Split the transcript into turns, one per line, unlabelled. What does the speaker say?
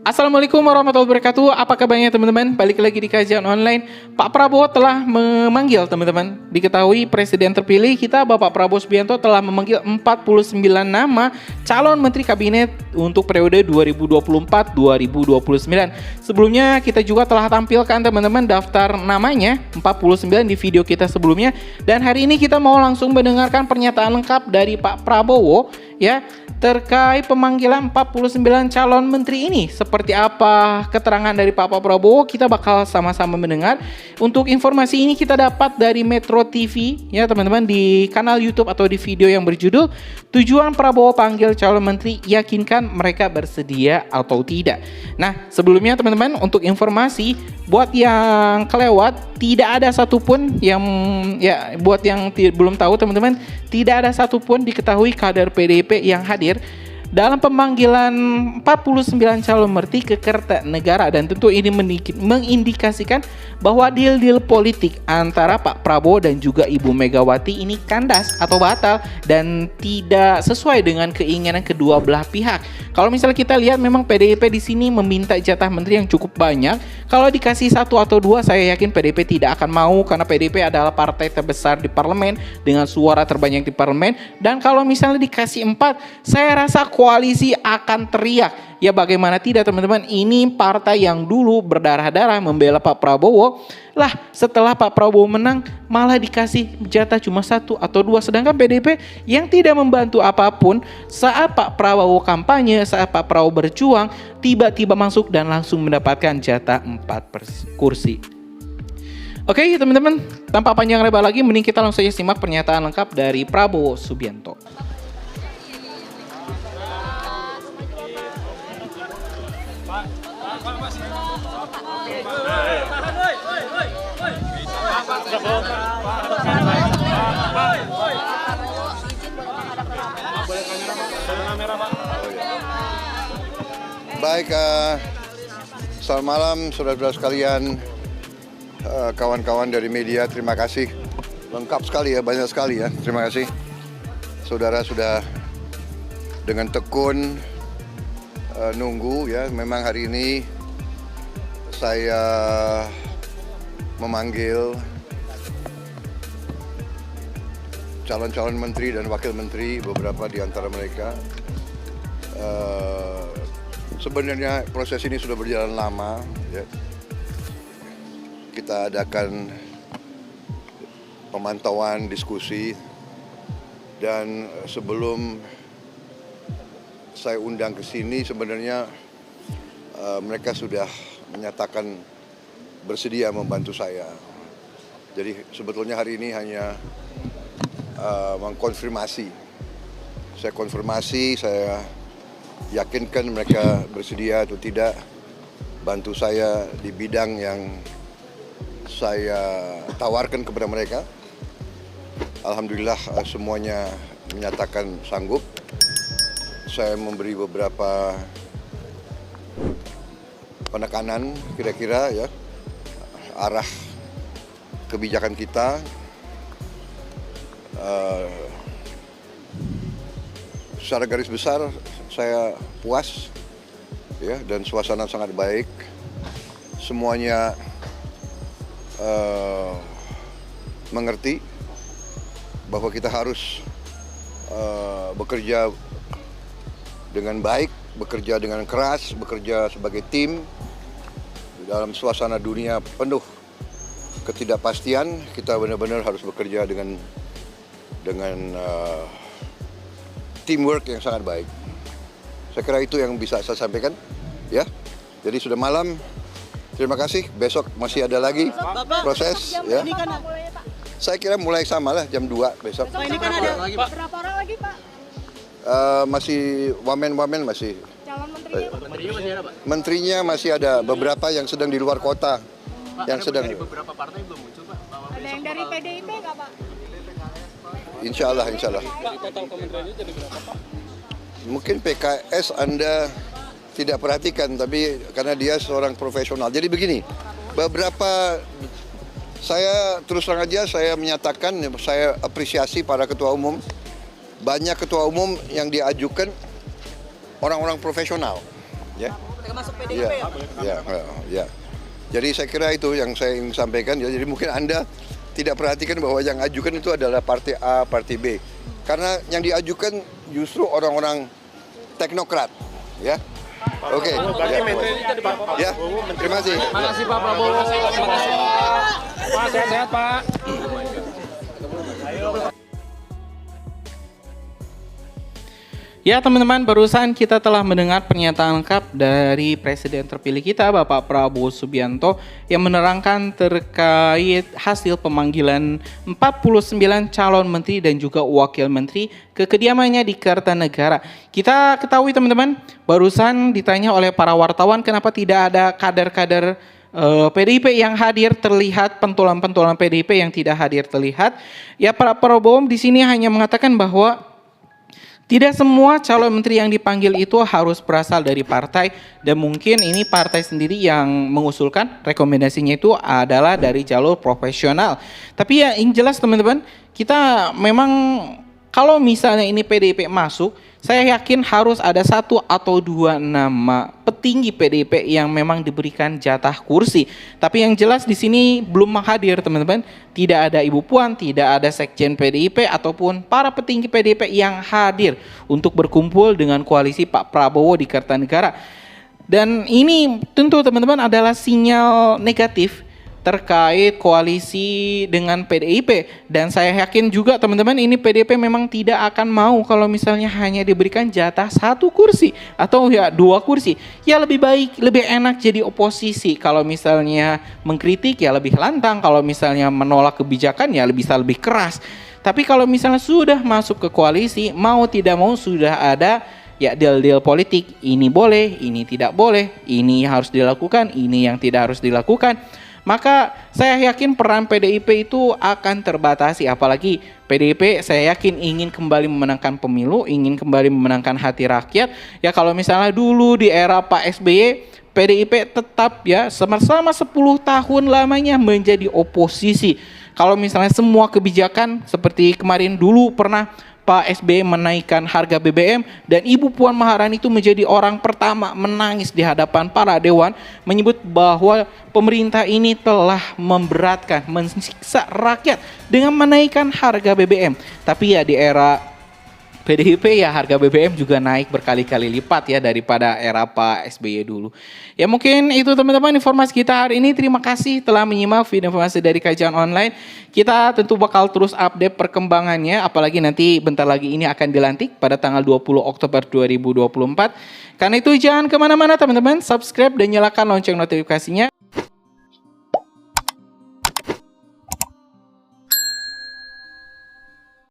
Assalamualaikum warahmatullahi wabarakatuh. Apa kabarnya teman-teman? Balik lagi di kajian online. Pak Prabowo telah memanggil teman-teman. Diketahui Presiden terpilih kita Bapak Prabowo Subianto telah memanggil 49 nama calon Menteri Kabinet untuk periode 2024-2029. Sebelumnya kita juga telah tampilkan teman-teman daftar namanya 49 di video kita sebelumnya. Dan hari ini kita mau langsung mendengarkan pernyataan lengkap dari Pak Prabowo ya terkait pemanggilan 49 calon menteri ini. Seperti apa keterangan dari Pak Prabowo, kita bakal sama-sama mendengar. Untuk informasi ini kita dapat dari Metro TV ya teman-teman, di kanal YouTube atau di video yang berjudul Tujuan Prabowo Panggil Calon Menteri, Yakinkan Mereka Bersedia atau Tidak. Nah, sebelumnya teman-teman, untuk informasi buat yang kelewat, tidak ada satupun yang buat yang belum tahu teman-teman, tidak ada satupun diketahui kader PDIP yang hadir dalam pemanggilan 49 calon menteri ke Kertanegara, dan tentu ini mengindikasikan bahwa deal-deal politik antara Pak Prabowo dan juga Ibu Megawati ini kandas atau batal dan tidak sesuai dengan keinginan kedua belah pihak. Kalau misalnya kita lihat, memang PDIP di sini meminta jatah menteri yang cukup banyak. Kalau dikasih 1 atau 2, saya yakin PDIP tidak akan mau, karena PDIP adalah partai terbesar di parlemen dengan suara terbanyak di parlemen. Dan kalau misalnya dikasih 4, saya rasa koalisi akan teriak. Ya bagaimana tidak teman-teman, ini partai yang dulu berdarah-darah membela Pak Prabowo. Lah setelah Pak Prabowo menang malah dikasih jatah cuma 1 atau 2. Sedangkan PDIP yang tidak membantu apapun saat Pak Prabowo kampanye, saat Pak Prabowo berjuang, tiba-tiba masuk dan langsung mendapatkan jatah 4 kursi. Oke teman-teman, tanpa panjang lebar lagi, mending kita langsung saja simak pernyataan lengkap dari Prabowo Subianto.
Baik, selamat malam saudara-saudara sekalian, kawan-kawan dari media, terima kasih. Lengkap sekali ya, banyak sekali ya, terima kasih. Saudara sudah dengan tekun nunggu ya. Memang hari ini saya memanggil calon-calon menteri dan wakil menteri, beberapa di antara mereka. Sebenarnya proses ini sudah berjalan lama ya. Kita adakan pemantauan, diskusi, dan sebelum saya undang ke sini sebenarnya mereka sudah menyatakan bersedia membantu saya. Jadi sebetulnya hari ini hanya mengkonfirmasi. Saya konfirmasi, saya yakinkan mereka bersedia atau tidak bantu saya di bidang yang saya tawarkan kepada mereka. Alhamdulillah semuanya menyatakan sanggup. Saya memberi beberapa penekanan kira-kira ya arah kebijakan kita. Secara garis besar saya puas ya, dan suasana sangat baik. Semuanya mengerti bahwa kita harus bekerja dengan baik, bekerja dengan keras, bekerja sebagai tim dalam suasana dunia penuh ketidakpastian. Kita benar-benar harus bekerja dengan teamwork yang sangat baik. Saya kira itu yang bisa saya sampaikan ya. Jadi sudah malam. Terima kasih. Besok masih ada lagi proses ya. Saya kira mulai sama lah jam 2 besok.
Ini kan ada berapa orang lagi, Pak?
Masih wamen masih.
Calon menterinya?
Menterinya masih ada beberapa yang sedang di luar kota.
Pak,
yang sedang
dari beberapa partai belum muncul, Pak.
Ada yang dari PDIP nggak, Pak?
Insya Allah.
Pak, total kementeriannya jadi berapa, Pak?
Mungkin PKS Anda tidak perhatikan, tapi karena dia seorang profesional. Jadi begini, beberapa saya terus terang aja saya menyatakan saya apresiasi para ketua umum. Banyak ketua umum yang diajukan orang-orang profesional, ya.
termasuk PDIP
Ya,
ya Pak?
ya. Jadi saya kira itu yang saya ingin sampaikan. Ya. Jadi mungkin Anda tidak perhatikan bahwa yang ajukan itu adalah partai A, partai B. Karena yang diajukan justru orang-orang teknokrat, ya. Oke. Ya. Terima kasih.
Makasih Pak Prabowo.
Pak, sehat-sehat Pak.
Ya teman-teman, barusan kita telah mendengar pernyataan lengkap dari Presiden terpilih kita, Bapak Prabowo Subianto, yang menerangkan terkait hasil pemanggilan 49 calon menteri dan juga wakil menteri ke kediamannya di Kertanegara. Kita ketahui teman-teman, barusan ditanya oleh para wartawan kenapa tidak ada kader-kader PDIP yang hadir terlihat, pentolan-pentolan PDIP yang tidak hadir terlihat. Ya, Pak Prabowo di sini hanya mengatakan bahwa tidak semua calon menteri yang dipanggil itu harus berasal dari partai, dan mungkin ini partai sendiri yang mengusulkan, rekomendasinya itu adalah dari jalur profesional. Tapi ya yang jelas teman-teman, kita memang kalau misalnya ini PDIP masuk, saya yakin harus ada 1 atau 2 nama petinggi PDIP yang memang diberikan jatah kursi. Tapi yang jelas di sini belum hadir teman-teman. Tidak ada Ibu Puan, tidak ada Sekjen PDIP ataupun para petinggi PDIP yang hadir untuk berkumpul dengan koalisi Pak Prabowo di Kertanegara. Dan ini tentu teman-teman adalah sinyal negatif terkait koalisi dengan PDIP, dan saya yakin juga teman-teman ini PDIP memang tidak akan mau kalau misalnya hanya diberikan jatah 1 kursi atau ya 2 kursi. Ya lebih baik, lebih enak jadi oposisi. Kalau misalnya mengkritik ya lebih lantang, kalau misalnya menolak kebijakan ya bisa lebih keras. Tapi kalau misalnya sudah masuk ke koalisi, mau tidak mau sudah ada ya deal-deal politik, ini boleh, ini tidak boleh, ini harus dilakukan, ini yang tidak harus dilakukan. Maka saya yakin peran PDIP itu akan terbatasi, apalagi PDIP saya yakin ingin kembali memenangkan pemilu, ingin kembali memenangkan hati rakyat. Ya kalau misalnya dulu di era Pak SBY, PDIP tetap ya selama 10 tahun lamanya menjadi oposisi. Kalau misalnya semua kebijakan seperti kemarin dulu pernah Pak SBY menaikkan harga BBM dan Ibu Puan Maharani itu menjadi orang pertama menangis di hadapan para dewan, menyebut bahwa pemerintah ini telah memberatkan, mensiksa rakyat dengan menaikkan harga BBM. Tapi ya di era PDIP ya harga BBM juga naik berkali-kali lipat ya daripada era Pak SBY dulu. Ya mungkin itu teman-teman informasi kita hari ini. Terima kasih telah menyimak video informasi dari Kajian Online. Kita tentu bakal terus update perkembangannya, apalagi nanti bentar lagi ini akan dilantik pada tanggal 20 Oktober 2024. Karena itu jangan kemana-mana teman-teman, subscribe dan nyalakan lonceng notifikasinya.